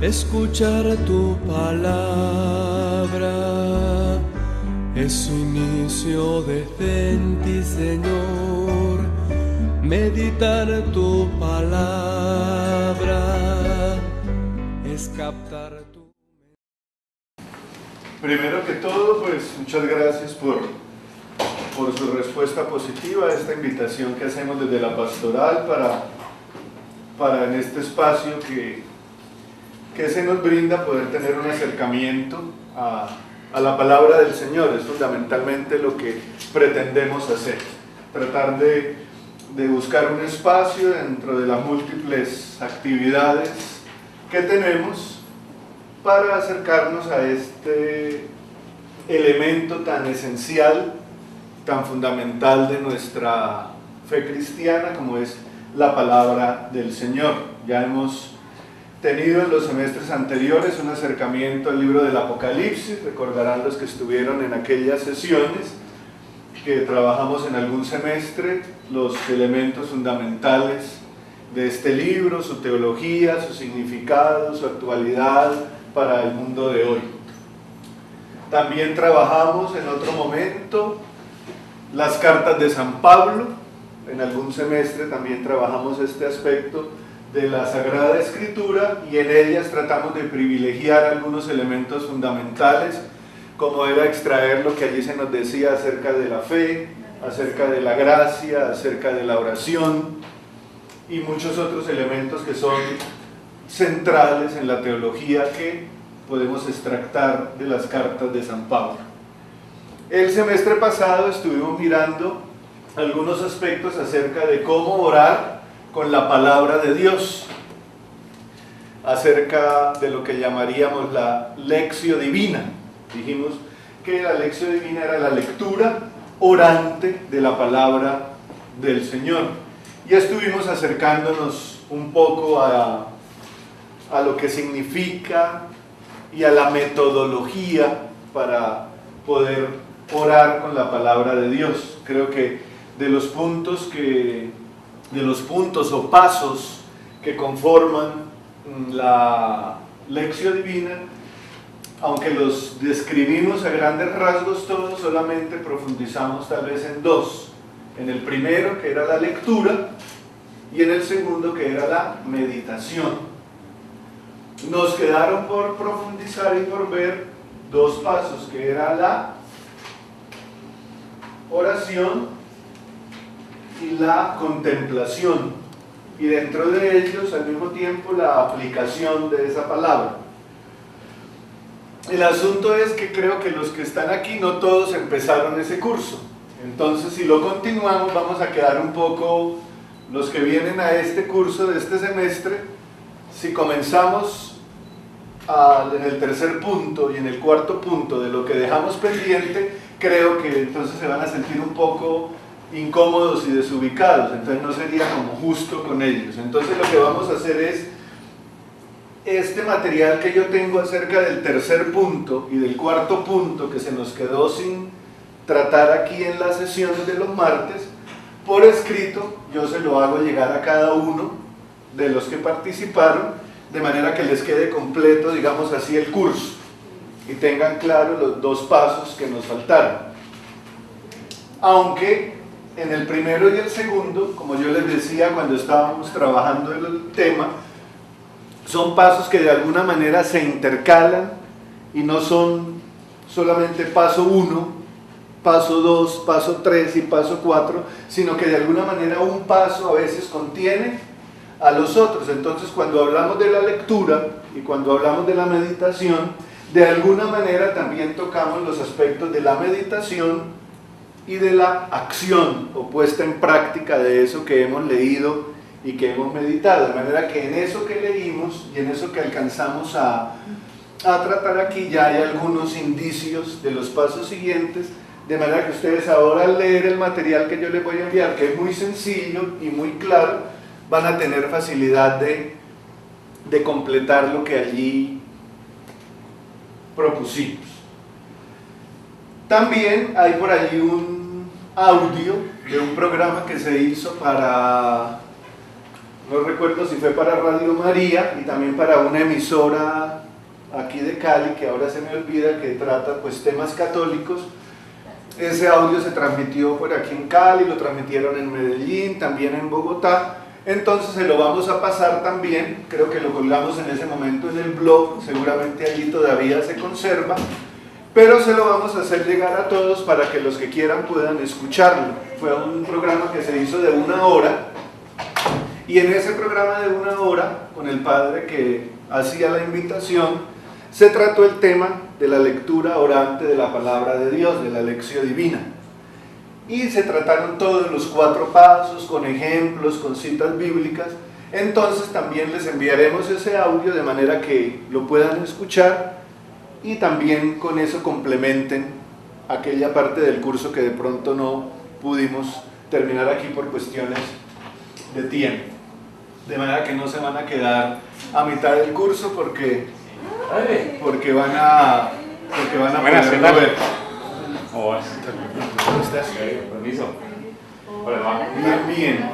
Escuchar tu palabra es inicio de fe en ti, Señor. Meditar tu palabra es captar tu... Primero que todo, pues muchas gracias por su respuesta positiva a esta invitación que hacemos desde la pastoral para en este espacio que se nos brinda poder tener un acercamiento a la palabra del Señor. Es fundamentalmente lo que pretendemos hacer, tratar de buscar un espacio dentro de las múltiples actividades que tenemos para acercarnos a este elemento tan esencial, tan fundamental de nuestra fe cristiana como es la palabra del Señor. Ya hemos tenido en los semestres anteriores un acercamiento al libro del Apocalipsis. Recordarán los que estuvieron en aquellas sesiones que trabajamos en algún semestre los elementos fundamentales de este libro, su teología, su significado, su actualidad para el mundo de hoy. También trabajamos en otro momento las cartas de San Pablo. En algún semestre también trabajamos este aspecto de la Sagrada Escritura y en ellas tratamos de privilegiar algunos elementos fundamentales, como era extraer lo que allí se nos decía acerca de la fe, acerca de la gracia, acerca de la oración y muchos otros elementos que son centrales en la teología que podemos extractar de las cartas de San Pablo. El semestre pasado estuvimos mirando algunos aspectos acerca de cómo orar con la palabra de Dios, acerca de lo que llamaríamos la lectio divina. Dijimos que la lectio divina era la lectura orante de la palabra del Señor. Y estuvimos acercándonos un poco a lo que significa y a la metodología para poder orar con la palabra de Dios. Creo que de los puntos o pasos que conforman la lectio divina, aunque los describimos a grandes rasgos todos, solamente profundizamos tal vez en dos. En el primero, que era la lectura, y en el segundo, que era la meditación. Nos quedaron por profundizar y por ver dos pasos, que era la oración y la contemplación, y dentro de ellos al mismo tiempo la aplicación de esa palabra. El asunto es que creo que los que están aquí no todos empezaron ese curso, entonces si lo continuamos vamos a quedar un poco, los que vienen a este curso de este semestre, si comenzamos en el tercer punto y en el cuarto punto de lo que dejamos pendiente, creo que entonces se van a sentir un poco incómodos y desubicados, entonces no sería como justo con ellos. Entonces lo que vamos a hacer es este material que yo tengo acerca del tercer punto y del cuarto punto que se nos quedó sin tratar aquí en las sesiones de los martes, por escrito yo se lo hago llegar a cada uno de los que participaron, de manera que les quede completo, digamos así, el curso y tengan claro los dos pasos que nos faltaron. Aunque en el primero y el segundo, como yo les decía cuando estábamos trabajando el tema, son pasos que de alguna manera se intercalan y no son solamente paso 1, paso 2, paso 3 y paso 4, sino que de alguna manera un paso a veces contiene a los otros. Entonces cuando hablamos de la lectura y cuando hablamos de la meditación, de alguna manera también tocamos los aspectos de la meditación y de la acción o puesta en práctica de eso que hemos leído y que hemos meditado, de manera que en eso que leímos y en eso que alcanzamos a tratar aquí ya hay algunos indicios de los pasos siguientes, de manera que ustedes ahora al leer el material que yo les voy a enviar, que es muy sencillo y muy claro, van a tener facilidad de completar lo que allí propusimos. También hay por allí un audio de un programa que se hizo para no recuerdo si fue para Radio María y también para una emisora aquí de Cali, que ahora se me olvida, que trata pues temas católicos. Ese audio se transmitió por aquí en Cali, lo transmitieron en Medellín, también en Bogotá. Entonces se lo vamos a pasar también, creo que lo colgamos en ese momento en el blog, seguramente allí todavía se conserva, pero se lo vamos a hacer llegar a todos para que los que quieran puedan escucharlo. Fue un programa que se hizo de 1 hora, y en ese programa de 1 hora, con el padre que hacía la invitación, se trató el tema de la lectura orante de la palabra de Dios, de la lección divina. Y se trataron todos los 4 pasos, con ejemplos, con citas bíblicas. Entonces también les enviaremos ese audio de manera que lo puedan escuchar y también con eso complementen aquella parte del curso que de pronto no pudimos terminar aquí por cuestiones de tiempo. De manera que no se van a quedar a mitad del curso porque van a poderlo ver. ¿Cómo estás? Permiso. Hola, Bien.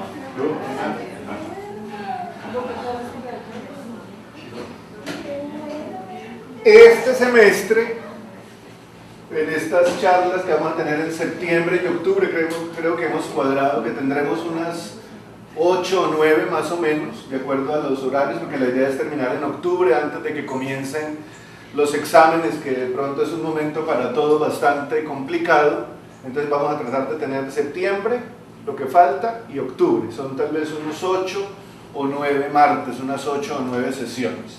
Este semestre, en estas charlas que vamos a tener en septiembre y octubre, creo que hemos cuadrado que tendremos unas 8 o 9 más o menos, de acuerdo a los horarios, porque la idea es terminar en octubre antes de que comiencen los exámenes, que de pronto es un momento para todos bastante complicado. Entonces vamos a tratar de tener septiembre, lo que falta, y octubre. Son tal vez unos 8 o 9 martes, unas 8 o 9 sesiones.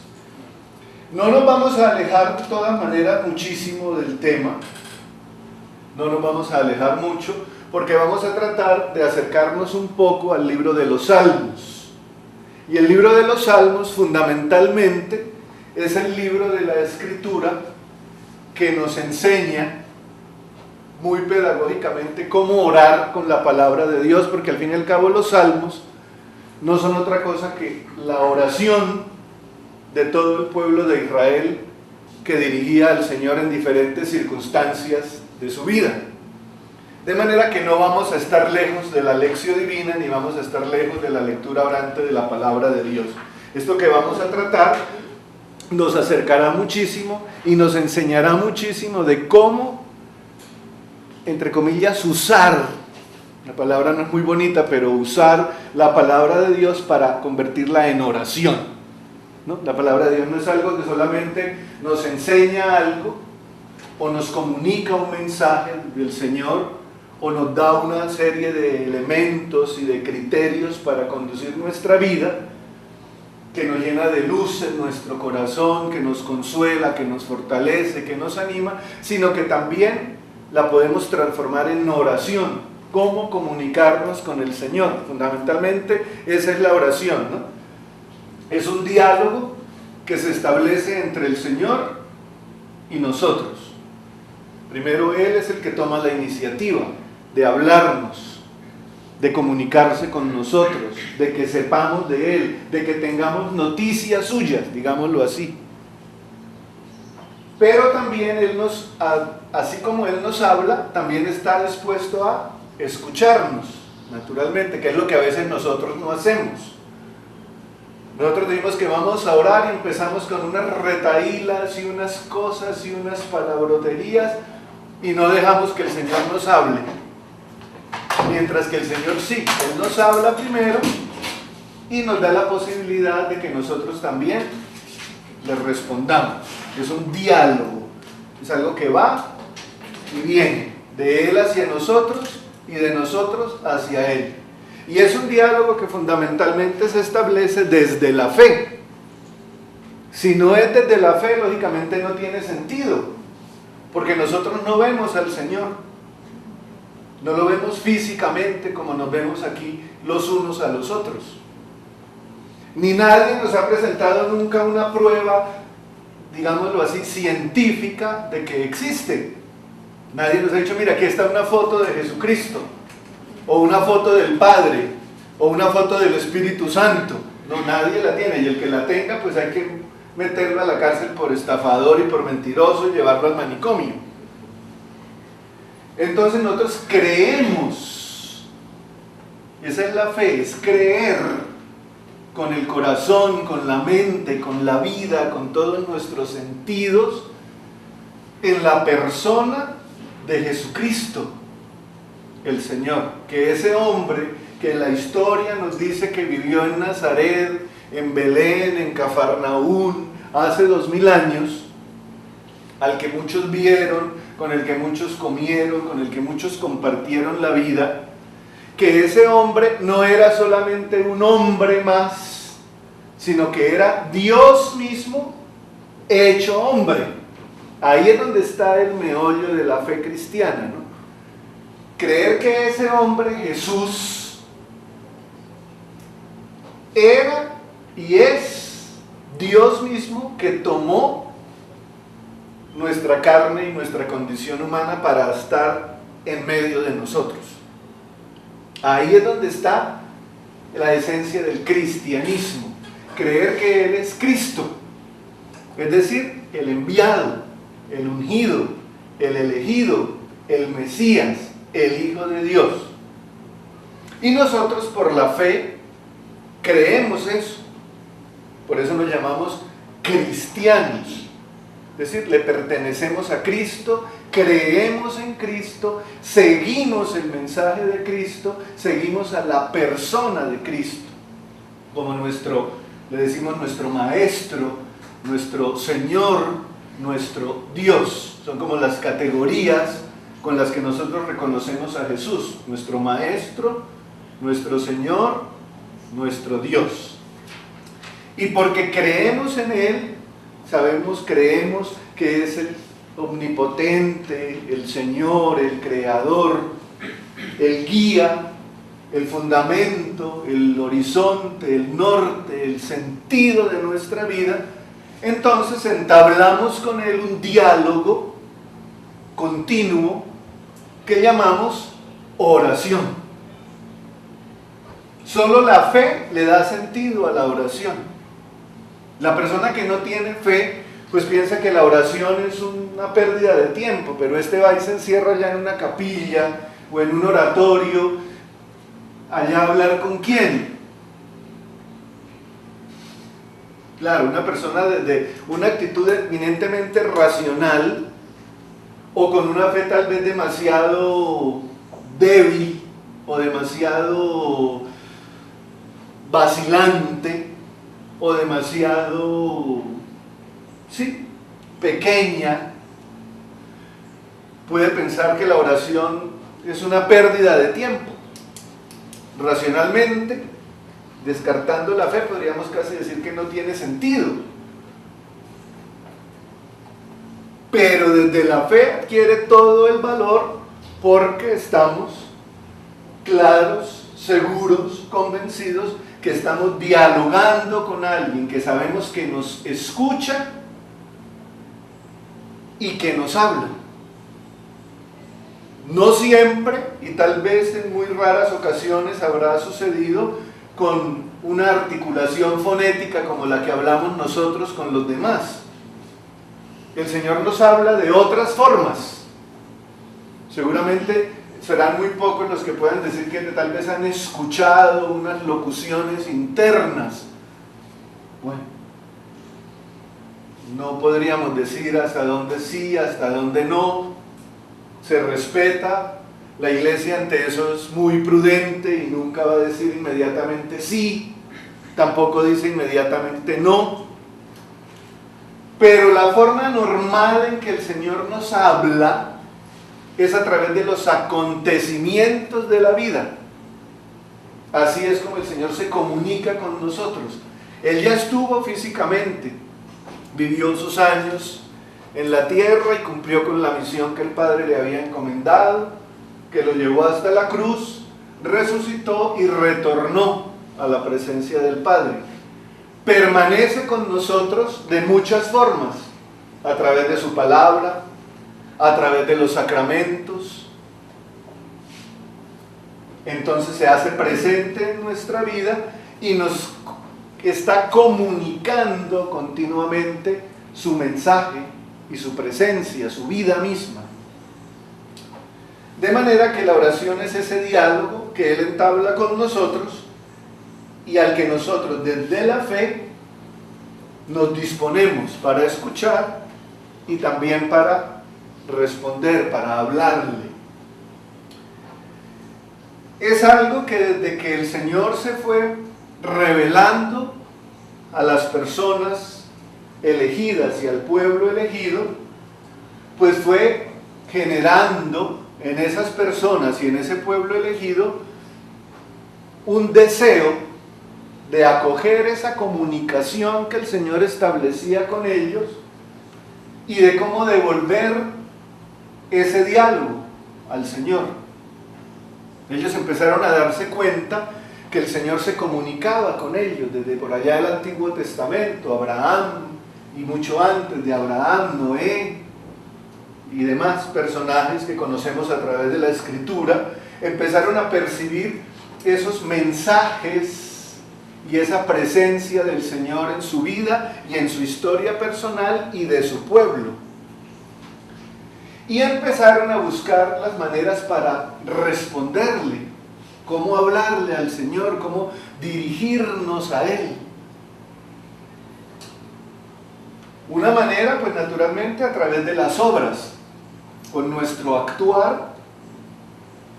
No nos vamos a alejar de todas maneras muchísimo del tema, no nos vamos a alejar mucho, porque vamos a tratar de acercarnos un poco al libro de los Salmos. Y el libro de los Salmos fundamentalmente es el libro de la Escritura que nos enseña muy pedagógicamente cómo orar con la palabra de Dios, porque al fin y al cabo los Salmos no son otra cosa que la oración de todo el pueblo de Israel que dirigía al Señor en diferentes circunstancias de su vida. De manera que no vamos a estar lejos de la lección divina, ni vamos a estar lejos de la lectura orante de la palabra de Dios. Esto que vamos a tratar nos acercará muchísimo y nos enseñará muchísimo de cómo, entre comillas, usar, la palabra no es muy bonita, pero usar la palabra de Dios para convertirla en oración, ¿no? La palabra de Dios no es algo que solamente nos enseña algo o nos comunica un mensaje del Señor o nos da una serie de elementos y de criterios para conducir nuestra vida, que nos llena de luz en nuestro corazón, que nos consuela, que nos fortalece, que nos anima, sino que también la podemos transformar en oración. ¿Cómo comunicarnos con el Señor? Fundamentalmente esa es la oración, ¿no? Es un diálogo que se establece entre el Señor y nosotros. Primero Él es el que toma la iniciativa de hablarnos, de comunicarse con nosotros, de que sepamos de Él, de que tengamos noticias suyas, digámoslo así. Pero también Él así como Él nos habla, también está dispuesto a escucharnos, naturalmente, que es lo que a veces nosotros no hacemos. Nosotros decimos que vamos a orar y empezamos con unas retahílas y unas cosas y unas palabroterías y no dejamos que el Señor nos hable. Mientras que el Señor sí, Él nos habla primero y nos da la posibilidad de que nosotros también le respondamos. Es un diálogo, es algo que va y viene, de Él hacia nosotros y de nosotros hacia Él. Y es un diálogo que fundamentalmente se establece desde la fe. Si no es desde la fe, lógicamente no tiene sentido, porque nosotros no vemos al Señor. No lo vemos físicamente como nos vemos aquí los unos a los otros. Ni nadie nos ha presentado nunca una prueba, digámoslo así, científica de que existe. Nadie nos ha dicho, mira, aquí está una foto de Jesucristo, o una foto del Padre, o una foto del Espíritu Santo. No, nadie la tiene, y el que la tenga, pues hay que meterlo a la cárcel por estafador y por mentiroso y llevarlo al manicomio. Entonces nosotros creemos, esa es la fe, es creer con el corazón, con la mente, con la vida, con todos nuestros sentidos, en la persona de Jesucristo, el Señor. Que ese hombre que la historia nos dice que vivió en Nazaret, en Belén, en Cafarnaún, hace 2000 años, al que muchos vieron, con el que muchos comieron, con el que muchos compartieron la vida, que ese hombre no era solamente un hombre más, sino que era Dios mismo hecho hombre. Ahí es donde está el meollo de la fe cristiana, ¿no? Creer que ese hombre, Jesús, era y es Dios mismo que tomó nuestra carne y nuestra condición humana para estar en medio de nosotros. Ahí es donde está la esencia del cristianismo, creer que Él es Cristo, es decir, el enviado, el ungido, el elegido, el Mesías, el Hijo de Dios. Y nosotros por la fe creemos eso, por eso nos llamamos cristianos. Es decir, le pertenecemos a Cristo, creemos en Cristo, seguimos el mensaje de Cristo, seguimos a la persona de Cristo, como le decimos nuestro Maestro, nuestro Señor, nuestro Dios. Son como las categorías con las que nosotros reconocemos a Jesús, nuestro Maestro, nuestro Señor, nuestro Dios. Y porque creemos en Él, creemos que es el omnipotente, el Señor, el Creador, el guía, el fundamento, el horizonte, el norte, el sentido de nuestra vida. Entonces entablamos con Él un diálogo continuo que llamamos oración. Solo la fe le da sentido a la oración. La persona que no tiene fe, pues piensa que la oración es una pérdida de tiempo, pero va y se encierra ya en una capilla o en un oratorio, allá a hablar con quién. Claro, una persona de una actitud eminentemente racional o con una fe tal vez demasiado débil o demasiado vacilante o demasiado, pequeña, puede pensar que la oración es una pérdida de tiempo. Racionalmente, descartando la fe, podríamos casi decir que no tiene sentido. Pero desde la fe adquiere todo el valor porque estamos claros, seguros, convencidos que estamos dialogando con alguien que sabemos que nos escucha y que nos habla. No siempre, y tal vez en muy raras ocasiones habrá sucedido con una articulación fonética como la que hablamos nosotros con los demás. El Señor nos habla de otras formas. Seguramente serán muy pocos los que puedan decir que tal vez han escuchado unas locuciones internas. Bueno, no podríamos decir hasta dónde sí, hasta dónde no. Se respeta. La iglesia ante eso es muy prudente y nunca va a decir inmediatamente sí, tampoco dice inmediatamente no. Pero la forma normal en que el Señor nos habla es a través de los acontecimientos de la vida. Así es como el Señor se comunica con nosotros. Él ya estuvo físicamente, vivió sus años en la tierra y cumplió con la misión que el Padre le había encomendado, que lo llevó hasta la cruz, resucitó y retornó a la presencia del Padre. Permanece con nosotros de muchas formas, a través de su palabra, a través de los sacramentos. Entonces se hace presente en nuestra vida y nos está comunicando continuamente su mensaje y su presencia, su vida misma. De manera que la oración es ese diálogo que Él entabla con nosotros y al que nosotros desde la fe nos disponemos para escuchar y también para responder, para hablarle. Es algo que desde que el Señor se fue revelando a las personas elegidas y al pueblo elegido, pues fue generando en esas personas y en ese pueblo elegido un deseo de acoger esa comunicación que el Señor establecía con ellos y de cómo devolver ese diálogo al Señor. Ellos empezaron a darse cuenta que el Señor se comunicaba con ellos desde por allá del Antiguo Testamento, Abraham y mucho antes de Abraham, Noé y demás personajes que conocemos a través de la Escritura, empezaron a percibir esos mensajes y esa presencia del Señor en su vida y en su historia personal y de su pueblo. Y empezaron a buscar las maneras para responderle, cómo hablarle al Señor, cómo dirigirnos a Él. Una manera, pues naturalmente, a través de las obras. Con nuestro actuar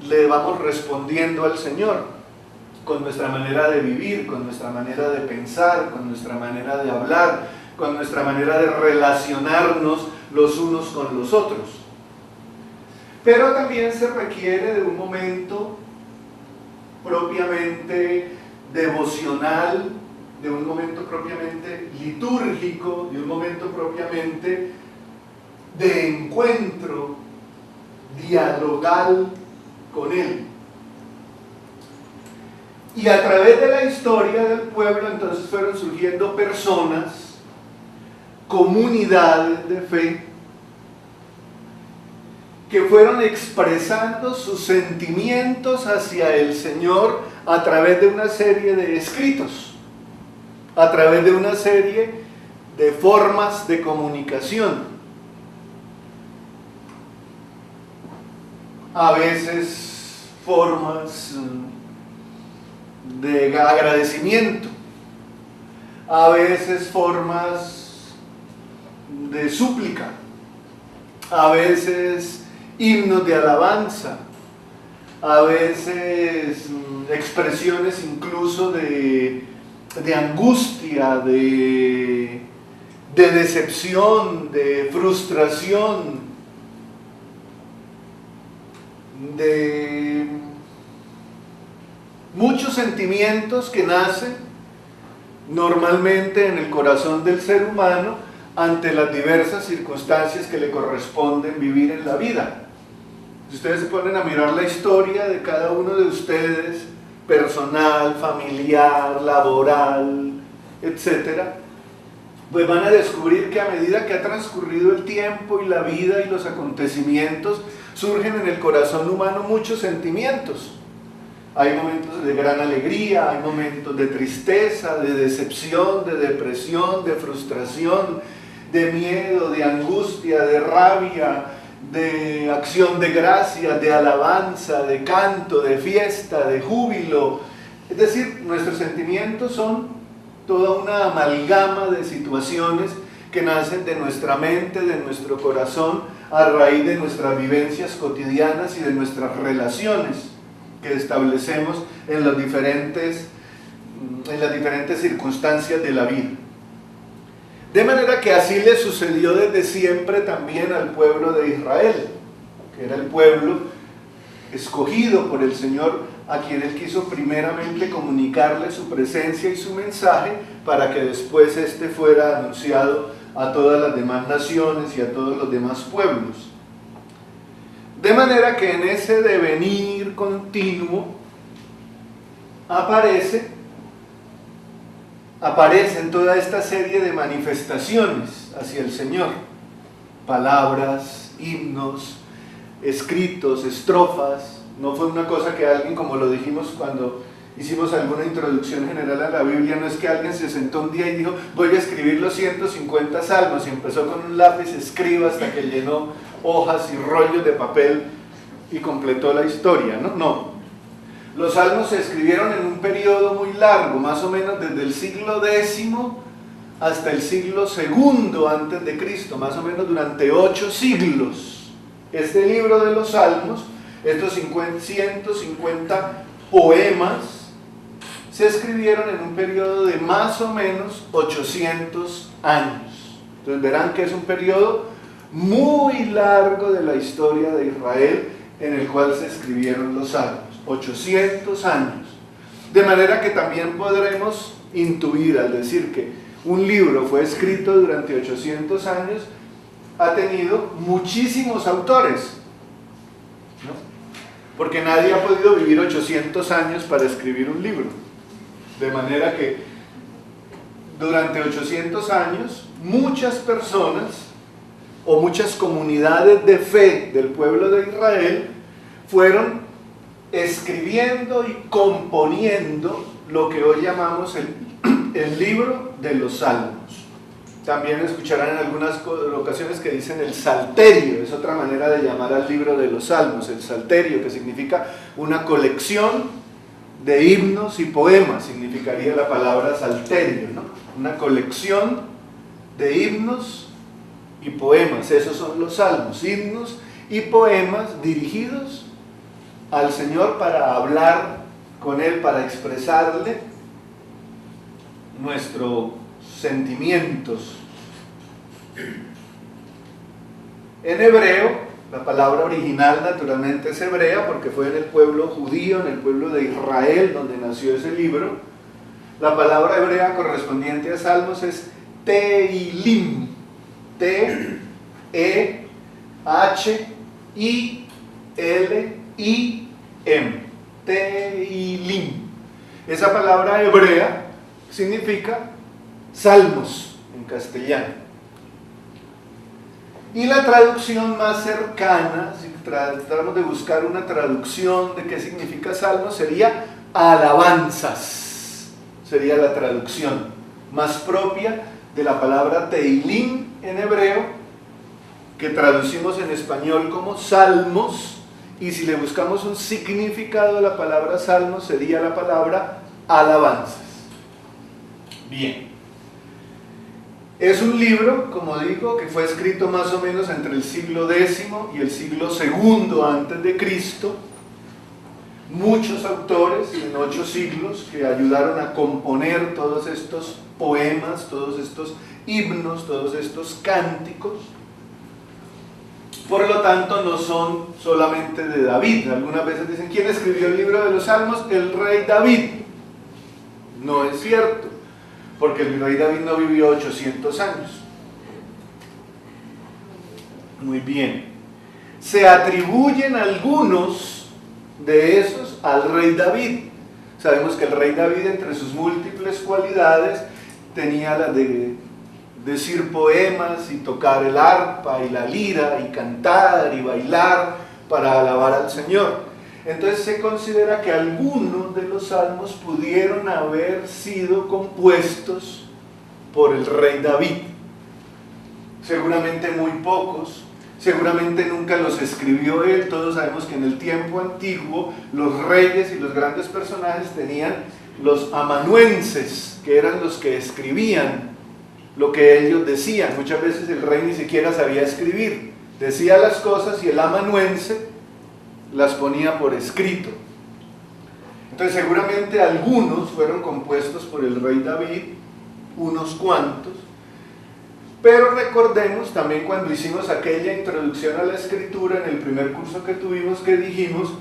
le vamos respondiendo al Señor, con nuestra manera de vivir, con nuestra manera de pensar, con nuestra manera de hablar, con nuestra manera de relacionarnos los unos con los otros. Pero también se requiere de un momento propiamente devocional, de un momento propiamente litúrgico, de un momento propiamente de encuentro dialogal con Él. Y a través de la historia del pueblo entonces fueron surgiendo personas, comunidades de fe, que fueron expresando sus sentimientos hacia el Señor a través de una serie de escritos, a través de una serie de formas de comunicación. A veces formas de agradecimiento, a veces formas de súplica, a veces himnos de alabanza, a veces expresiones incluso de angustia, de decepción, de frustración, de muchos sentimientos que nacen normalmente en el corazón del ser humano ante las diversas circunstancias que le corresponden vivir en la vida. Si ustedes se ponen a mirar la historia de cada uno de ustedes, personal, familiar, laboral, etcétera, pues van a descubrir que a medida que ha transcurrido el tiempo y la vida y los acontecimientos, surgen en el corazón humano muchos sentimientos. Hay momentos de gran alegría, hay momentos de tristeza, de decepción, de depresión, de frustración, de miedo, de angustia, de rabia, de acción de gracia, de alabanza, de canto, de fiesta, de júbilo. Es decir, nuestros sentimientos son toda una amalgama de situaciones que nacen de nuestra mente, de nuestro corazón, a raíz de nuestras vivencias cotidianas y de nuestras relaciones que establecemos en las diferentes circunstancias de la vida. De manera que así le sucedió desde siempre también al pueblo de Israel, que era el pueblo escogido por el Señor, a quien Él quiso primeramente comunicarle su presencia y su mensaje, para que después éste fuera anunciado a todas las demás naciones y a todos los demás pueblos. De manera que en ese devenir continuo aparecen toda esta serie de manifestaciones hacia el Señor, palabras, himnos, escritos, estrofas. No fue una cosa que alguien, como lo dijimos cuando hicimos alguna introducción general a la Biblia, no es que alguien se sentó un día y dijo, voy a escribir los 150 salmos, y empezó con un lápiz escriba hasta que llenó hojas y rollos de papel y completó la historia, no. Los salmos se escribieron en un periodo muy largo, más o menos desde el siglo X hasta el siglo II antes de Cristo, más o menos durante 8 siglos. Este libro de los salmos, estos 150 poemas, se escribieron en un periodo de más o menos 800 años. Entonces verán que es un periodo muy largo de la historia de Israel en el cual se escribieron los salmos, 800 años. De manera que también podremos intuir al decir que un libro fue escrito durante 800 años, ha tenido muchísimos autores, ¿no? Porque nadie ha podido vivir 800 años para escribir un libro. De manera que durante 800 años muchas personas o muchas comunidades de fe del pueblo de Israel fueron escribiendo y componiendo lo que hoy llamamos el libro de los Salmos. También escucharán en algunas ocasiones que dicen el Salterio, es otra manera de llamar al libro de los Salmos, el Salterio, que significa una colección de himnos y poemas, significaría la palabra Salterio, ¿no? Una colección de himnos y poemas, esos son los salmos, himnos y poemas dirigidos al Señor para hablar con Él, para expresarle nuestros sentimientos. En hebreo, la palabra original naturalmente es hebrea porque fue en el pueblo judío, en el pueblo de Israel donde nació ese libro. La palabra hebrea correspondiente a salmos es Tehilim, T-E-H-I-L-I-M, Tehilim. Esa palabra hebrea significa salmos en castellano. Y la traducción más cercana, si tratamos de buscar una traducción de qué significa salmos, sería alabanzas. Sería la traducción más propia de la palabra Tehilim en hebreo, que traducimos en español como salmos, y si le buscamos un significado a la palabra salmos, sería la palabra alabanzas. Bien. Es un libro, como digo, que fue escrito más o menos entre el siglo X y el siglo II antes de Cristo. Muchos autores en 8 siglos que ayudaron a componer todos estos poemas, todos estos himnos, todos estos cánticos. Por lo tanto, no son solamente de David. Algunas veces dicen, ¿quién escribió el libro de los Salmos? El rey David. No es cierto, porque el rey David no vivió 800 años. Muy bien. Se atribuyen algunos de esos al rey David. Sabemos que el rey David, entre sus múltiples cualidades, tenía la de decir poemas y tocar el arpa y la lira y cantar y bailar para alabar al Señor. Entonces se considera que algunos de los salmos pudieron haber sido compuestos por el rey David. Seguramente muy pocos, seguramente nunca los escribió él. Todos sabemos que en el tiempo antiguo los reyes y los grandes personajes tenían los amanuenses, que eran los que escribían lo que ellos decían. Muchas veces el rey ni siquiera sabía escribir, decía las cosas y el amanuense las ponía por escrito. Entonces seguramente algunos fueron compuestos por el rey David, unos cuantos, pero recordemos también cuando hicimos aquella introducción a la escritura en el primer curso que tuvimos, que dijimos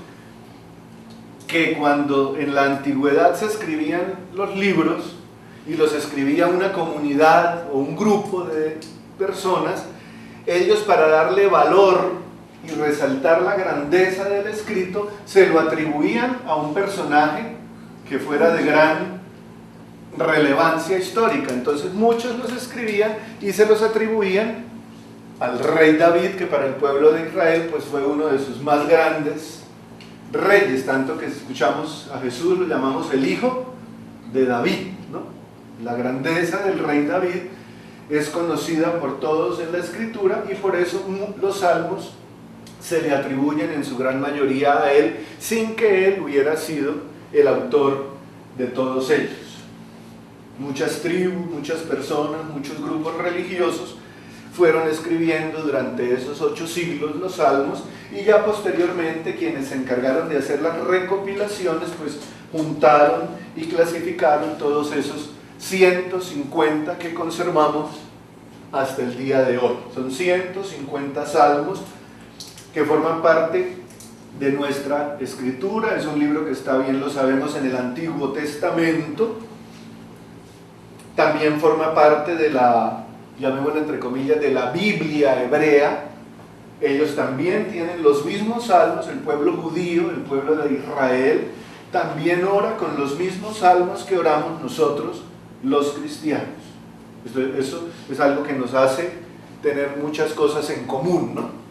que cuando en la antigüedad se escribían los libros y los escribía una comunidad o un grupo de personas, ellos, para darle valor y resaltar la grandeza del escrito, se lo atribuían a un personaje que fuera de gran relevancia histórica. Entonces muchos los escribían y se los atribuían al rey David, que para el pueblo de Israel pues fue uno de sus más grandes reyes, tanto que escuchamos a Jesús, lo llamamos el hijo de David, ¿no? La grandeza del rey David es conocida por todos en la escritura y por eso los salmos se le atribuyen en su gran mayoría a él, sin que él hubiera sido el autor de todos ellos. Muchas tribus, muchas personas, muchos grupos religiosos fueron escribiendo durante esos 8 siglos los salmos, y ya posteriormente quienes se encargaron de hacer las recopilaciones pues juntaron y clasificaron todos esos 150 que conservamos hasta el día de hoy. Son 150 salmos que forman parte de nuestra escritura. Es un libro que está, bien lo sabemos, en el Antiguo Testamento. También forma parte de la, llamémoslo entre comillas, de la Biblia hebrea. Ellos también tienen los mismos salmos. El pueblo judío, el pueblo de Israel, también ora con los mismos salmos que oramos nosotros los cristianos. Eso es algo que nos hace tener muchas cosas en común, ¿no?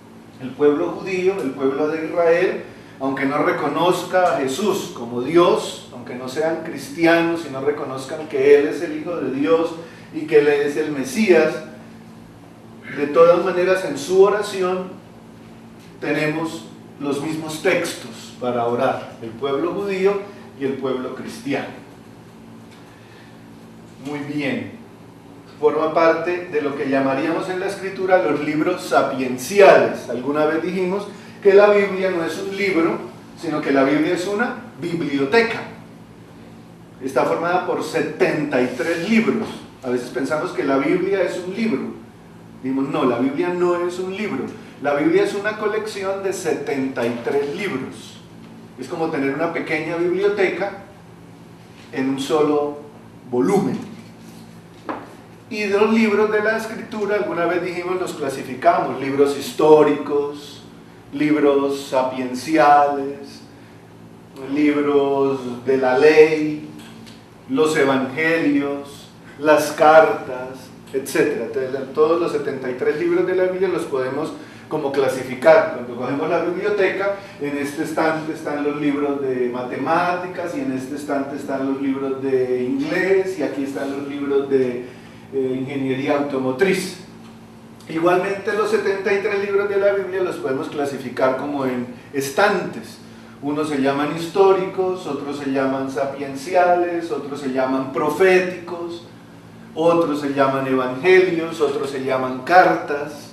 El pueblo judío, el pueblo de Israel, aunque no reconozca a Jesús como Dios, aunque no sean cristianos y no reconozcan que Él es el Hijo de Dios y que Él es el Mesías, de todas maneras en su oración tenemos los mismos textos para orar, el pueblo judío y el pueblo cristiano. Muy bien. Forma parte de lo que llamaríamos en la escritura los libros sapienciales. Alguna vez dijimos que la Biblia no es un libro, sino que la Biblia es una biblioteca. Está formada por 73 libros. A veces pensamos que la Biblia es un libro. Dijimos, no, la Biblia no es un libro. La Biblia es una colección de 73 libros. Es como tener una pequeña biblioteca en un solo volumen. Y de los libros de la escritura, alguna vez dijimos, los clasificamos: libros históricos, libros sapienciales, libros de la ley, los evangelios, las cartas, etc. Todos los 73 libros de la Biblia los podemos como clasificar. Cuando cogemos la biblioteca, en este estante están los libros de matemáticas, y en este estante están los libros de inglés, y aquí están los libros de ingeniería automotriz. Igualmente los 73 libros de la Biblia los podemos clasificar como en estantes. Unos se llaman históricos, otros se llaman sapienciales, otros se llaman proféticos, otros se llaman evangelios, otros se llaman cartas,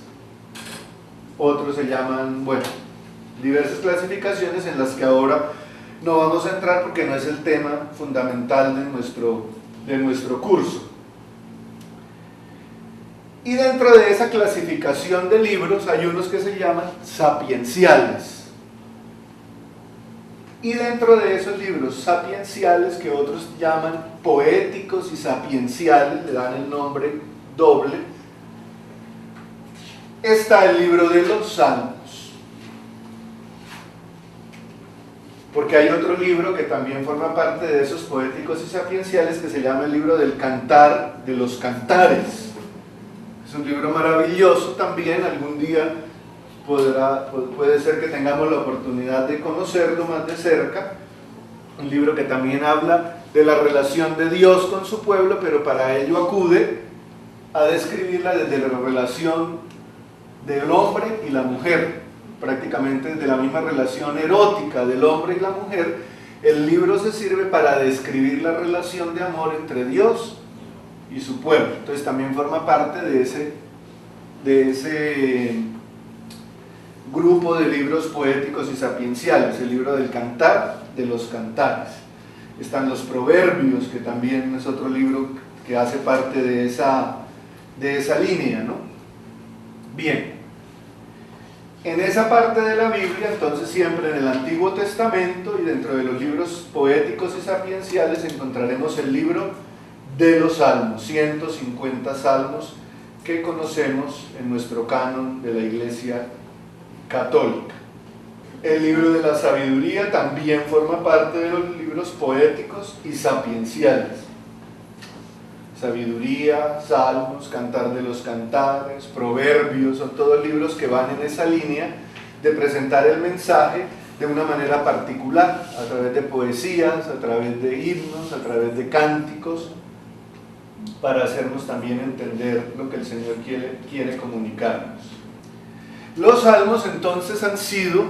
otros se llaman, bueno, diversas clasificaciones en las que ahora no vamos a entrar porque no es el tema fundamental de nuestro curso. Y dentro de esa clasificación de libros hay unos que se llaman sapienciales. Y dentro de esos libros sapienciales, que otros llaman poéticos y sapienciales, le dan el nombre doble, está el libro de los Salmos. Porque hay otro libro que también forma parte de esos poéticos y sapienciales, que se llama el libro del Cantar de los Cantares. Es un libro maravilloso también. Algún día puede ser que tengamos la oportunidad de conocerlo más de cerca. Un libro que también habla de la relación de Dios con su pueblo, pero para ello acude a describirla desde la relación del hombre y la mujer, prácticamente desde la misma relación erótica del hombre y la mujer. El libro se sirve para describir la relación de amor entre Dios y su pueblo. Entonces también forma parte de ese grupo de libros poéticos y sapienciales, el libro del Cantar de los Cantares. Están los Proverbios, que también es otro libro que hace parte de esa línea, ¿no? Bien, en esa parte de la Biblia, entonces, siempre en el Antiguo Testamento y dentro de los libros poéticos y sapienciales, encontraremos el libro de los Salmos, 150 salmos que conocemos en nuestro canon de la Iglesia Católica. El libro de la sabiduría también forma parte de los libros poéticos y sapienciales. Sabiduría, Salmos, Cantar de los Cantares, Proverbios, son todos libros que van en esa línea de presentar el mensaje de una manera particular, a través de poesías, a través de himnos, a través de cánticos, para hacernos también entender lo que el Señor quiere comunicarnos. Los salmos entonces han sido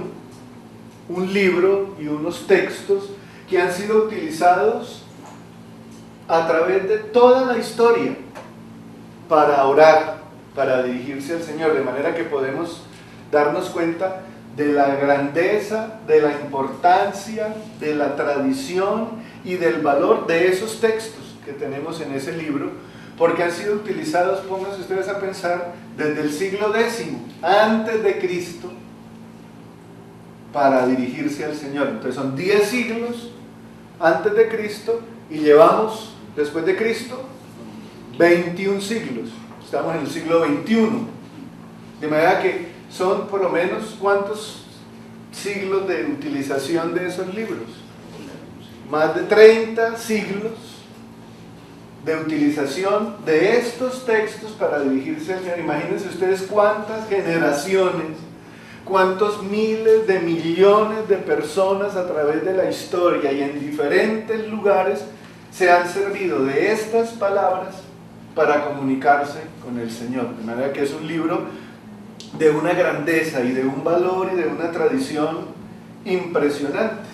un libro y unos textos que han sido utilizados a través de toda la historia para orar, para dirigirse al Señor, de manera que podemos darnos cuenta de la grandeza, de la importancia, de la tradición y del valor de esos textos que tenemos en ese libro, porque han sido utilizados, pónganse ustedes a pensar, desde el siglo X antes de Cristo para dirigirse al Señor. Entonces son 10 siglos antes de Cristo y llevamos, después de Cristo, 21 siglos. Estamos en el siglo XXI. De manera que son por lo menos, ¿cuántos siglos de utilización de esos libros? Más de 30 siglos de utilización de estos textos para dirigirse al Señor. Imagínense ustedes cuántas generaciones, cuántos miles de millones de personas a través de la historia y en diferentes lugares se han servido de estas palabras para comunicarse con el Señor. De manera que es un libro de una grandeza y de un valor y de una tradición impresionantes,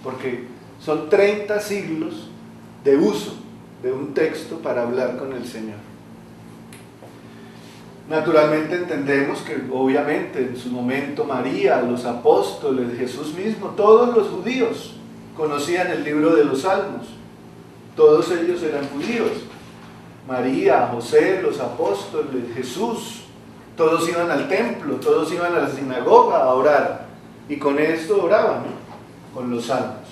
porque son 30 siglos de uso de un texto para hablar con el Señor. Naturalmente entendemos que obviamente en su momento María, los apóstoles, Jesús mismo, todos los judíos conocían el libro de los Salmos, todos ellos eran judíos. María, José, los apóstoles, Jesús, todos iban al templo, todos iban a la sinagoga a orar, y con esto oraban, ¿no? Con los salmos.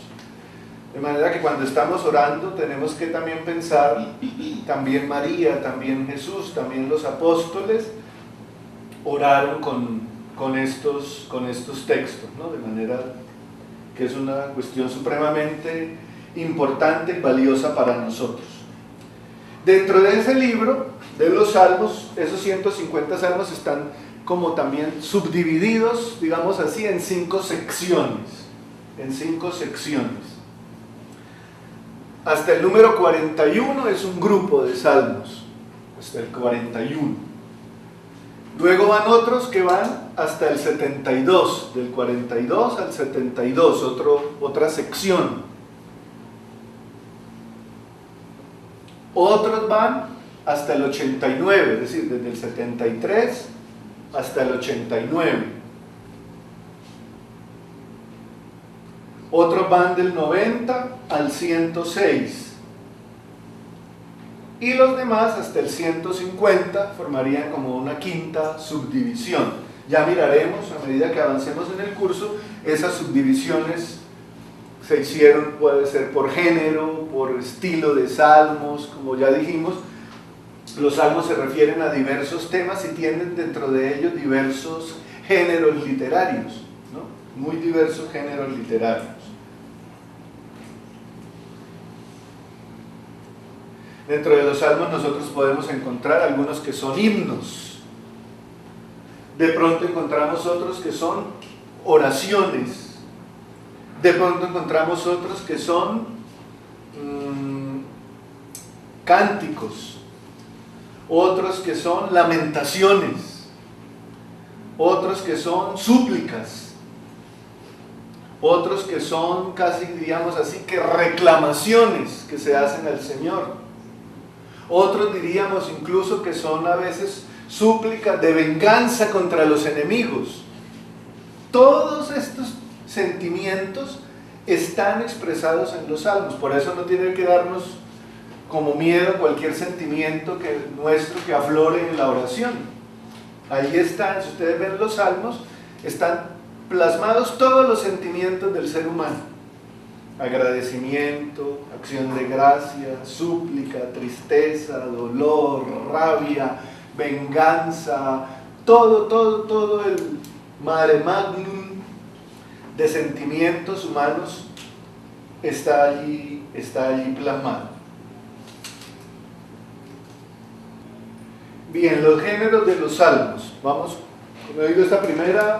De manera que cuando estamos orando tenemos que también pensar, también María, también Jesús, también los apóstoles oraron con estos textos, ¿no? De manera que es una cuestión supremamente importante y valiosa para nosotros. Dentro de ese libro de los salmos, esos 150 salmos están como también subdivididos, digamos así, en 5 secciones. Hasta el número 41 es un grupo de salmos, hasta el 41. Luego van otros que van hasta el 72, del 42 al 72, otra sección. Otros van hasta el 89, es decir, desde el 73 hasta el 89. Otros van del 90 al 106. Y los demás hasta el 150 formarían como una quinta subdivisión. Ya miraremos, a medida que avancemos en el curso, esas subdivisiones se hicieron, puede ser por género, por estilo de salmos, como ya dijimos. Los salmos se refieren a diversos temas y tienen dentro de ellos diversos géneros literarios, ¿no? Muy diversos géneros literarios. Dentro de los salmos nosotros podemos encontrar algunos que son himnos. De pronto encontramos otros que son oraciones. De pronto encontramos otros que son cánticos. Otros que son lamentaciones. Otros que son súplicas. Otros que son casi, diríamos así, que reclamaciones que se hacen al Señor. Otros diríamos incluso que son a veces súplicas de venganza contra los enemigos. Todos estos sentimientos están expresados en los salmos. Por eso no tiene que darnos como miedo cualquier sentimiento nuestro que aflore en la oración. Ahí están, si ustedes ven los salmos, están plasmados todos los sentimientos del ser humano: agradecimiento, acción de gracia, súplica, tristeza, dolor, rabia, venganza, todo el mare magnum de sentimientos humanos está allí plasmado. Bien, los géneros de los salmos. Vamos, como digo, esta primera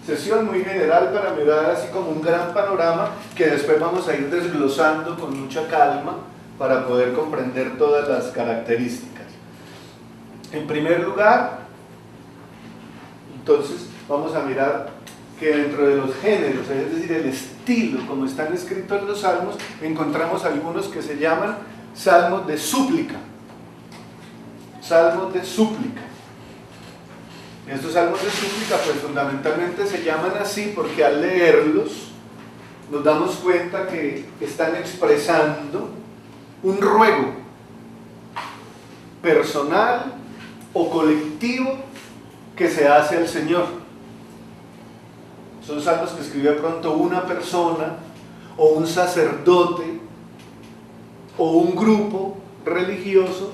sesión muy general para mirar así como un gran panorama que después vamos a ir desglosando con mucha calma para poder comprender todas las características. En primer lugar, Entonces vamos a mirar que dentro de los géneros, es decir, el estilo como están escritos los salmos, encontramos algunos que se llaman salmos de súplica. Salmos de súplica. Estos salmos de súplica pues fundamentalmente se llaman así porque al leerlos nos damos cuenta que están expresando un ruego personal o colectivo que se hace al Señor. Son salmos que escribió de pronto una persona o un sacerdote o un grupo religioso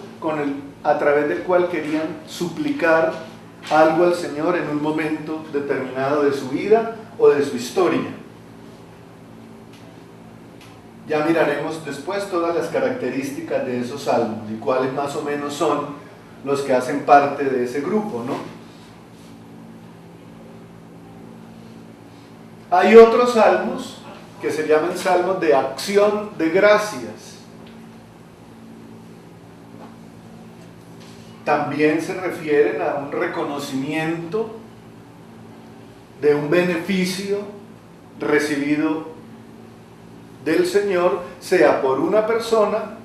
a través del cual querían suplicar algo al Señor en un momento determinado de su vida o de su historia. Ya miraremos después todas las características de esos salmos y cuáles más o menos son los que hacen parte de ese grupo, ¿no? Hay otros salmos que se llaman salmos de acción de gracias. También se refieren a un reconocimiento de un beneficio recibido del Señor, sea por una persona,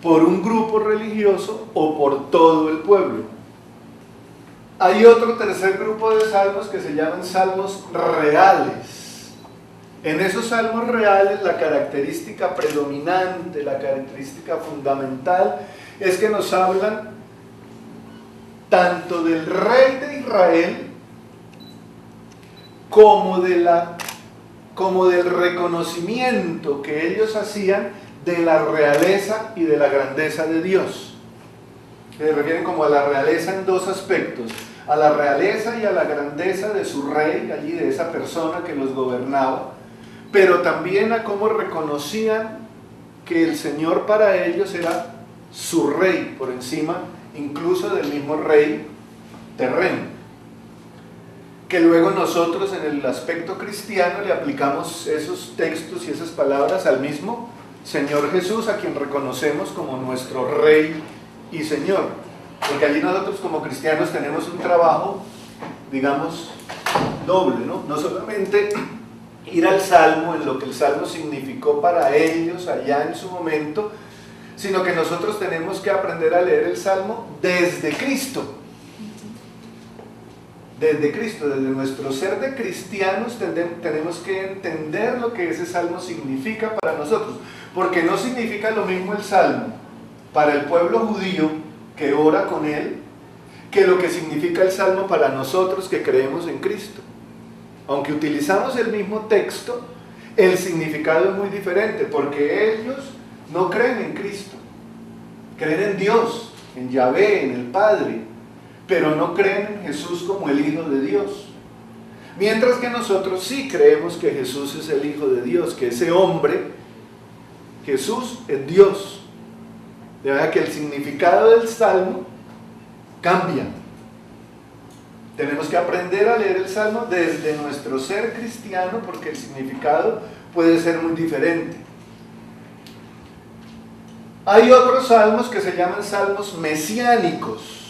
por un grupo religioso o por todo el pueblo. Hay otro tercer grupo de salmos que se llaman salmos reales. En esos salmos reales la característica predominante, la característica fundamental es que nos hablan tanto del rey de Israel como del reconocimiento que ellos hacían de la realeza y de la grandeza de Dios. Se refieren como a la realeza en dos aspectos: a la realeza y a la grandeza de su rey, allí de esa persona que los gobernaba, pero también a cómo reconocían que el Señor para ellos era su rey, por encima incluso del mismo rey terreno. Que luego nosotros en el aspecto cristiano le aplicamos esos textos y esas palabras al mismo Señor Jesús, a quien reconocemos como nuestro Rey y Señor. Porque allí nosotros como cristianos tenemos un trabajo, digamos, doble, ¿no? No solamente ir al Salmo en lo que el Salmo significó para ellos allá en su momento, sino que nosotros tenemos que aprender a leer el Salmo desde Cristo. Desde Cristo, desde nuestro ser de cristianos tenemos que entender lo que ese salmo significa para nosotros, porque no significa lo mismo el salmo para el pueblo judío que ora con él, que lo que significa el salmo para nosotros que creemos en Cristo. Aunque utilizamos el mismo texto, el significado es muy diferente, porque ellos no creen en Cristo, creen en Dios, en Yahvé, en el Padre, pero no creen en Jesús como el Hijo de Dios. Mientras que nosotros sí creemos que Jesús es el Hijo de Dios, que ese hombre, Jesús, es Dios. De verdad que el significado del Salmo cambia. Tenemos que aprender a leer el Salmo desde nuestro ser cristiano, porque el significado puede ser muy diferente. Hay otros salmos que se llaman salmos mesiánicos.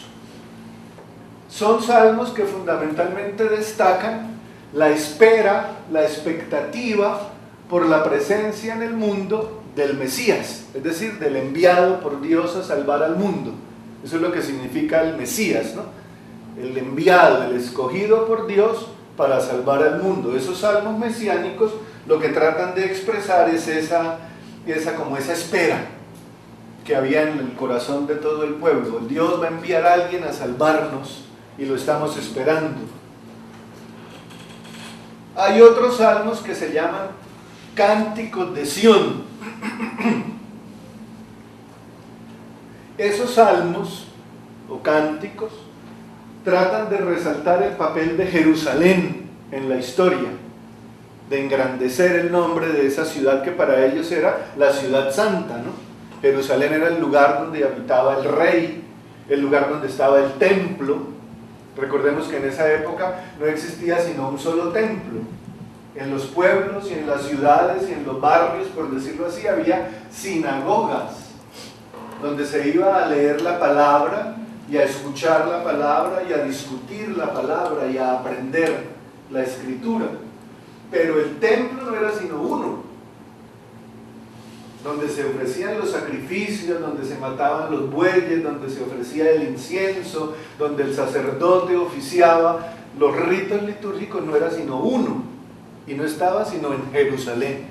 Son salmos que fundamentalmente destacan la espera, la expectativa por la presencia en el mundo del Mesías, es decir, del enviado por Dios a salvar al mundo. Eso es lo que significa el Mesías, ¿no? El enviado, el escogido por Dios para salvar al mundo. Esos salmos mesiánicos lo que tratan de expresar es esa espera que había en el corazón de todo el pueblo. Dios va a enviar a alguien a salvarnos y lo estamos esperando. Hay otros salmos que se llaman cánticos de Sión. Esos salmos o cánticos tratan de resaltar el papel de Jerusalén en la historia, de engrandecer el nombre de esa ciudad que para ellos era la ciudad santa, ¿no? Jerusalén era el lugar donde habitaba el rey, el lugar donde estaba el templo. Recordemos que en esa época no existía sino un solo templo. En los pueblos y en las ciudades y en los barrios, por decirlo así, había sinagogas donde se iba a leer la palabra y a escuchar la palabra y a discutir la palabra y a aprender la escritura. Pero el templo no era sino uno, donde se ofrecían los sacrificios, donde se mataban los bueyes, donde se ofrecía el incienso, donde el sacerdote oficiaba. Los ritos litúrgicos no era sino uno, y no estaba sino en Jerusalén.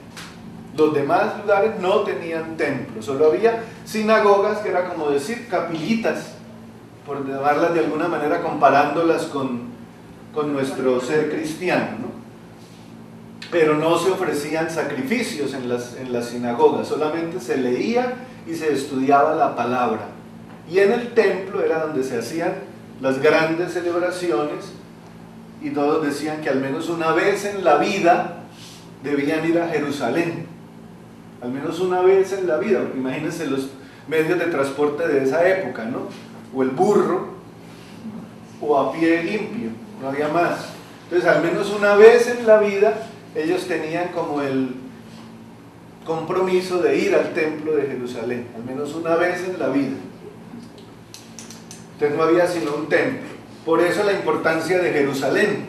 Los demás lugares no tenían templo, solo había sinagogas, que era como decir capillitas, por llamarlas de alguna manera, comparándolas con nuestro ser cristiano, ¿no? Pero no se ofrecían sacrificios en las sinagogas, solamente se leía y se estudiaba la palabra. Y en el templo era donde se hacían las grandes celebraciones, y todos decían que al menos una vez en la vida debían ir a Jerusalén, al menos una vez en la vida, porque imagínense los medios de transporte de esa época, ¿no? O el burro, o a pie limpio, no había más. Entonces, al menos una vez en la vida ellos tenían como el compromiso de ir al templo de Jerusalén, al menos una vez en la vida. Entonces no había sino un templo. Por eso la importancia de Jerusalén,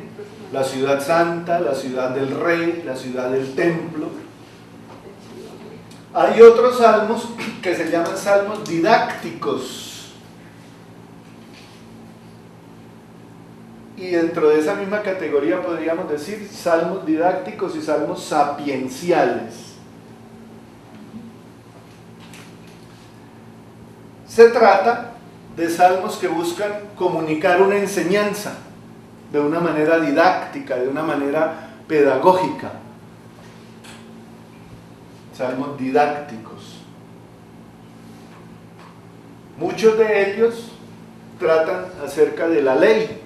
la ciudad santa, la ciudad del rey, la ciudad del templo. Hay otros salmos que se llaman salmos didácticos. Y dentro de esa misma categoría podríamos decir salmos didácticos y salmos sapienciales. Se trata de salmos que buscan comunicar una enseñanza de una manera didáctica, de una manera pedagógica. Salmos didácticos. Muchos de ellos tratan acerca de la ley,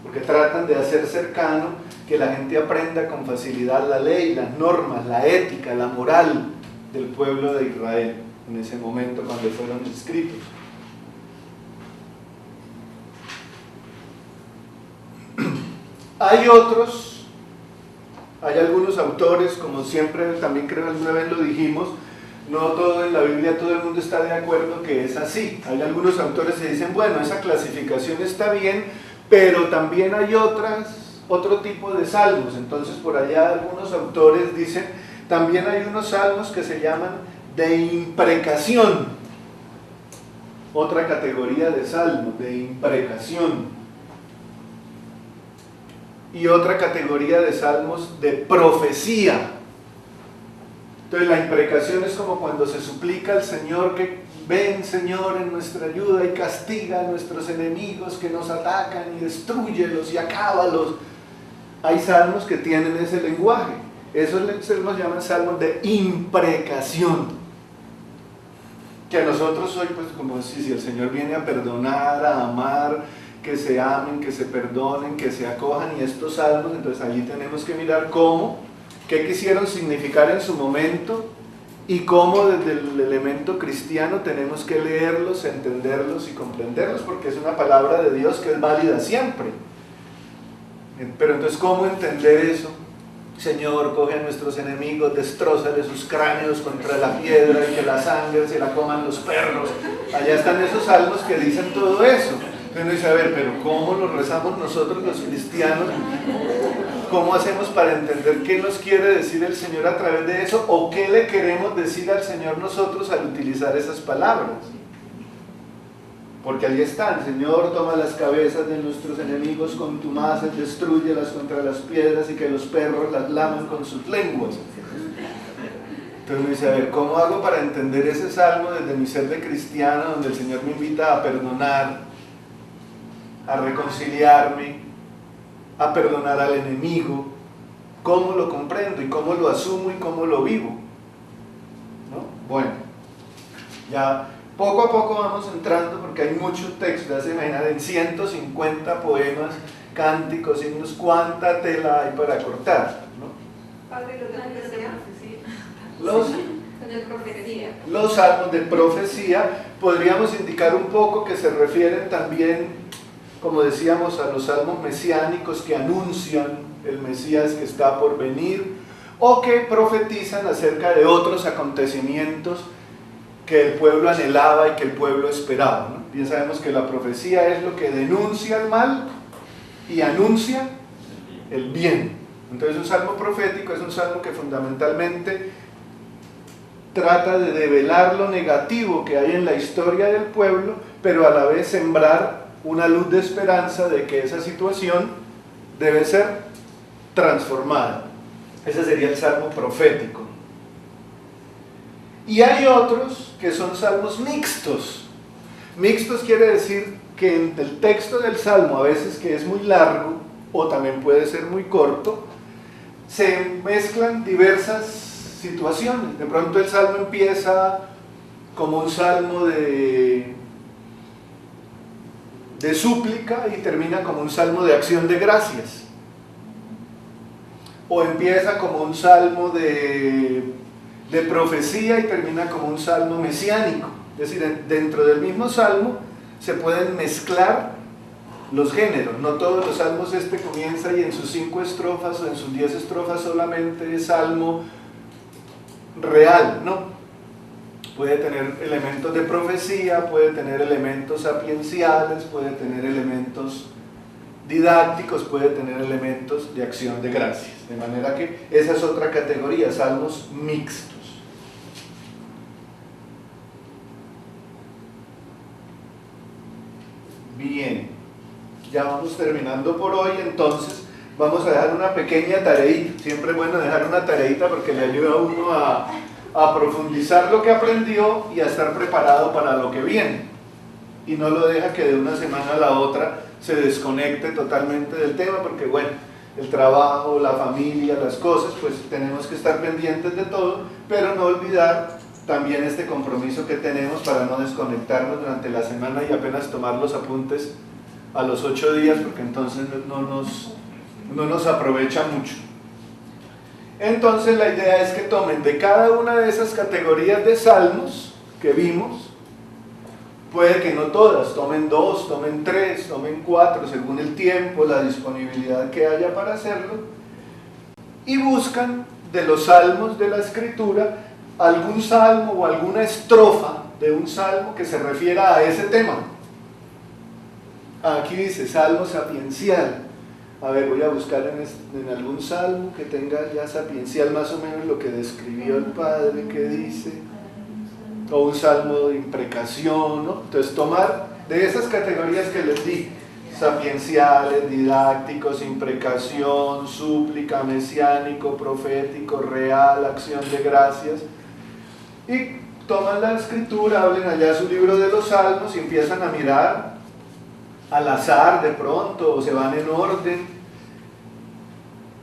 porque tratan de hacer cercano que la gente aprenda con facilidad la ley, las normas, la ética, la moral del pueblo de Israel en ese momento cuando fueron escritos. Hay algunos autores, como siempre también creo alguna vez lo dijimos, no todo en la Biblia todo el mundo está de acuerdo que es así. Hay algunos autores que dicen, bueno, esa clasificación está bien, pero también hay otro tipo de salmos. Entonces por allá algunos autores dicen, también hay unos salmos que se llaman de imprecación, otra categoría de salmos, de imprecación. Y otra categoría de salmos de profecía. Entonces la imprecación es como cuando se suplica al Señor que ven, Señor, en nuestra ayuda y castiga a nuestros enemigos que nos atacan y destrúyelos y acábalos. Hay salmos que tienen ese lenguaje. Esos se nos llaman salmos de imprecación. Que a nosotros hoy, pues como si el Señor viene a perdonar, a amar, que se amen, que se perdonen, que se acojan, y estos salmos, entonces allí tenemos que mirar qué quisieron significar en su momento y cómo desde el elemento cristiano tenemos que leerlos, entenderlos y comprenderlos, porque es una palabra de Dios que es válida siempre. Pero entonces, ¿cómo entender eso? Señor, coge a nuestros enemigos, destrózale sus cráneos contra la piedra y que la sangre se la coman los perros. Allá están esos salmos que dicen todo eso. Uno dice, a ver, pero ¿cómo lo rezamos nosotros los cristianos? ¿Cómo hacemos para entender qué nos quiere decir el Señor a través de eso? ¿O qué le queremos decir al Señor nosotros al utilizar esas palabras? Porque ahí está, el Señor toma las cabezas de nuestros enemigos contumaces, destrúyelas contra las piedras y que los perros las laman con sus lenguas. Entonces uno dice, a ver, ¿cómo hago para entender ese salmo desde mi ser de cristiano, donde el Señor me invita a perdonar, a reconciliarme, a perdonar al enemigo? ¿Cómo lo comprendo y cómo lo asumo y cómo lo vivo? ¿No? Bueno, ya poco a poco vamos entrando, porque hay muchos textos, ya se imaginan, en 150 poemas, cánticos, himnos, cuánta tela hay para cortar, ¿no? Padre, los salmos de profecía podríamos indicar un poco que se refieren también, como decíamos, a los salmos mesiánicos que anuncian el Mesías que está por venir, o que profetizan acerca de otros acontecimientos que el pueblo anhelaba y que el pueblo esperaba, ¿no? Bien sabemos que la profecía es lo que denuncia el mal y anuncia el bien. Entonces un salmo profético es un salmo que fundamentalmente trata de develar lo negativo que hay en la historia del pueblo, pero a la vez sembrar una luz de esperanza de que esa situación debe ser transformada. Ese sería el salmo profético. Y hay otros que son salmos mixtos. Mixtos quiere decir que en el texto del salmo, a veces que es muy largo o también puede ser muy corto, se mezclan diversas situaciones. De pronto el salmo empieza como un salmo de súplica y termina como un salmo de acción de gracias. O empieza como un salmo de profecía y termina como un salmo mesiánico. Es decir, dentro del mismo salmo se pueden mezclar los géneros. No todos los salmos comienza y en sus 5 estrofas o en sus 10 estrofas solamente es salmo real, no. Puede tener elementos de profecía, puede tener elementos sapienciales, puede tener elementos didácticos, puede tener elementos de acción de gracias. De manera que esa es otra categoría, salmos mixtos. Bien, ya vamos terminando por hoy, entonces vamos a dejar una pequeña tareita. Siempre es bueno dejar una tareita porque le ayuda a uno a profundizar lo que aprendió y a estar preparado para lo que viene. Y no lo deja que de una semana a la otra se desconecte totalmente del tema, porque bueno, el trabajo, la familia, las cosas, pues tenemos que estar pendientes de todo, pero no olvidar también este compromiso que tenemos para no desconectarnos durante la semana y apenas tomar los apuntes a los 8 días, porque entonces no nos aprovecha mucho. Entonces la idea es que tomen de cada una de esas categorías de salmos que vimos, puede que no todas, tomen 2, tomen 3, tomen 4, según el tiempo, la disponibilidad que haya para hacerlo, y buscan de los salmos de la Escritura algún salmo o alguna estrofa de un salmo que se refiera a ese tema. Aquí dice salmo sapiencial. A ver, voy a buscar en algún salmo que tenga ya sapiencial más o menos lo que describió el Padre, que dice, o un salmo de imprecación, ¿no? Entonces tomar de esas categorías que les di, sapienciales, didácticos, imprecación, súplica, mesiánico, profético, real, acción de gracias, y toman la Escritura, abren allá su libro de los salmos y empiezan a mirar al azar de pronto, o se van en orden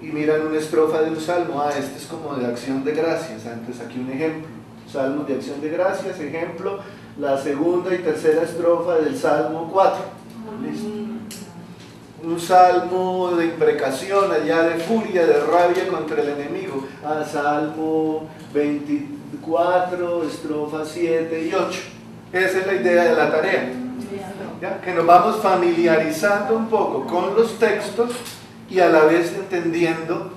y miran una estrofa de un salmo. Este es como de acción de gracias. Antes aquí un ejemplo, salmos de acción de gracias, ejemplo, la segunda y tercera estrofa del salmo 4. ¿Listo? Un salmo de imprecación, allá de furia, de rabia contra el enemigo. Salmo 24, estrofas 7 y 8. Esa es la idea de la tarea. ¿Ya? Que nos vamos familiarizando un poco con los textos y a la vez entendiendo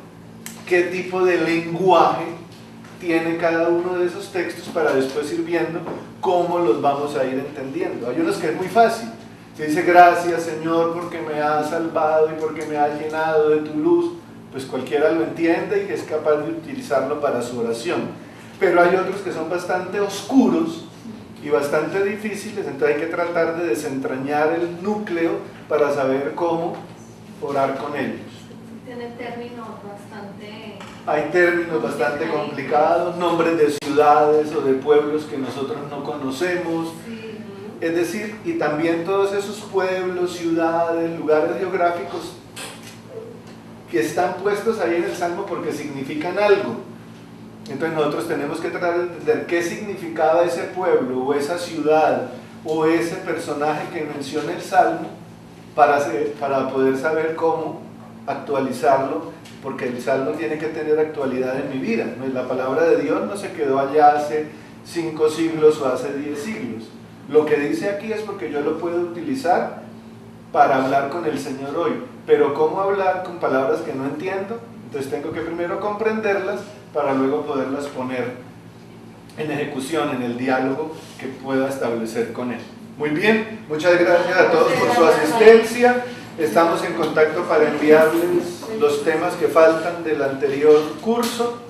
qué tipo de lenguaje tiene cada uno de esos textos para después ir viendo cómo los vamos a ir entendiendo. Hay unos que es muy fácil. Se dice gracias Señor porque me has salvado y porque me has llenado de tu luz, pues cualquiera lo entiende y es capaz de utilizarlo para su oración. Pero hay otros que son bastante oscuros y bastante difíciles, entonces hay que tratar de desentrañar el núcleo para saber cómo orar con ellos. Tiene términos bastante... Hay términos bastante complicados, nombres de ciudades o de pueblos que nosotros no conocemos. Sí. Es decir, y también todos esos pueblos, ciudades, lugares geográficos que están puestos ahí en el Salmo porque significan algo. Entonces nosotros tenemos que tratar de entender qué significaba ese pueblo o esa ciudad o ese personaje que menciona el Salmo para poder saber cómo actualizarlo, porque el Salmo tiene que tener actualidad en mi vida. La palabra de Dios no se quedó allá hace 5 siglos o hace 10 siglos. Lo que dice aquí es porque yo lo puedo utilizar para hablar con el Señor hoy. Pero ¿cómo hablar con palabras que no entiendo? Entonces tengo que primero comprenderlas para luego poderlas poner en ejecución, en el diálogo que pueda establecer con él. Muy bien, muchas gracias a todos por su asistencia. Estamos en contacto para enviarles los temas que faltan del anterior curso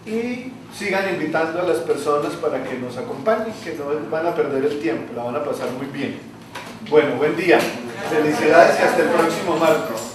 y sigan invitando a las personas para que nos acompañen, que no van a perder el tiempo, la van a pasar muy bien. Bueno, buen día, felicidades y hasta el próximo martes.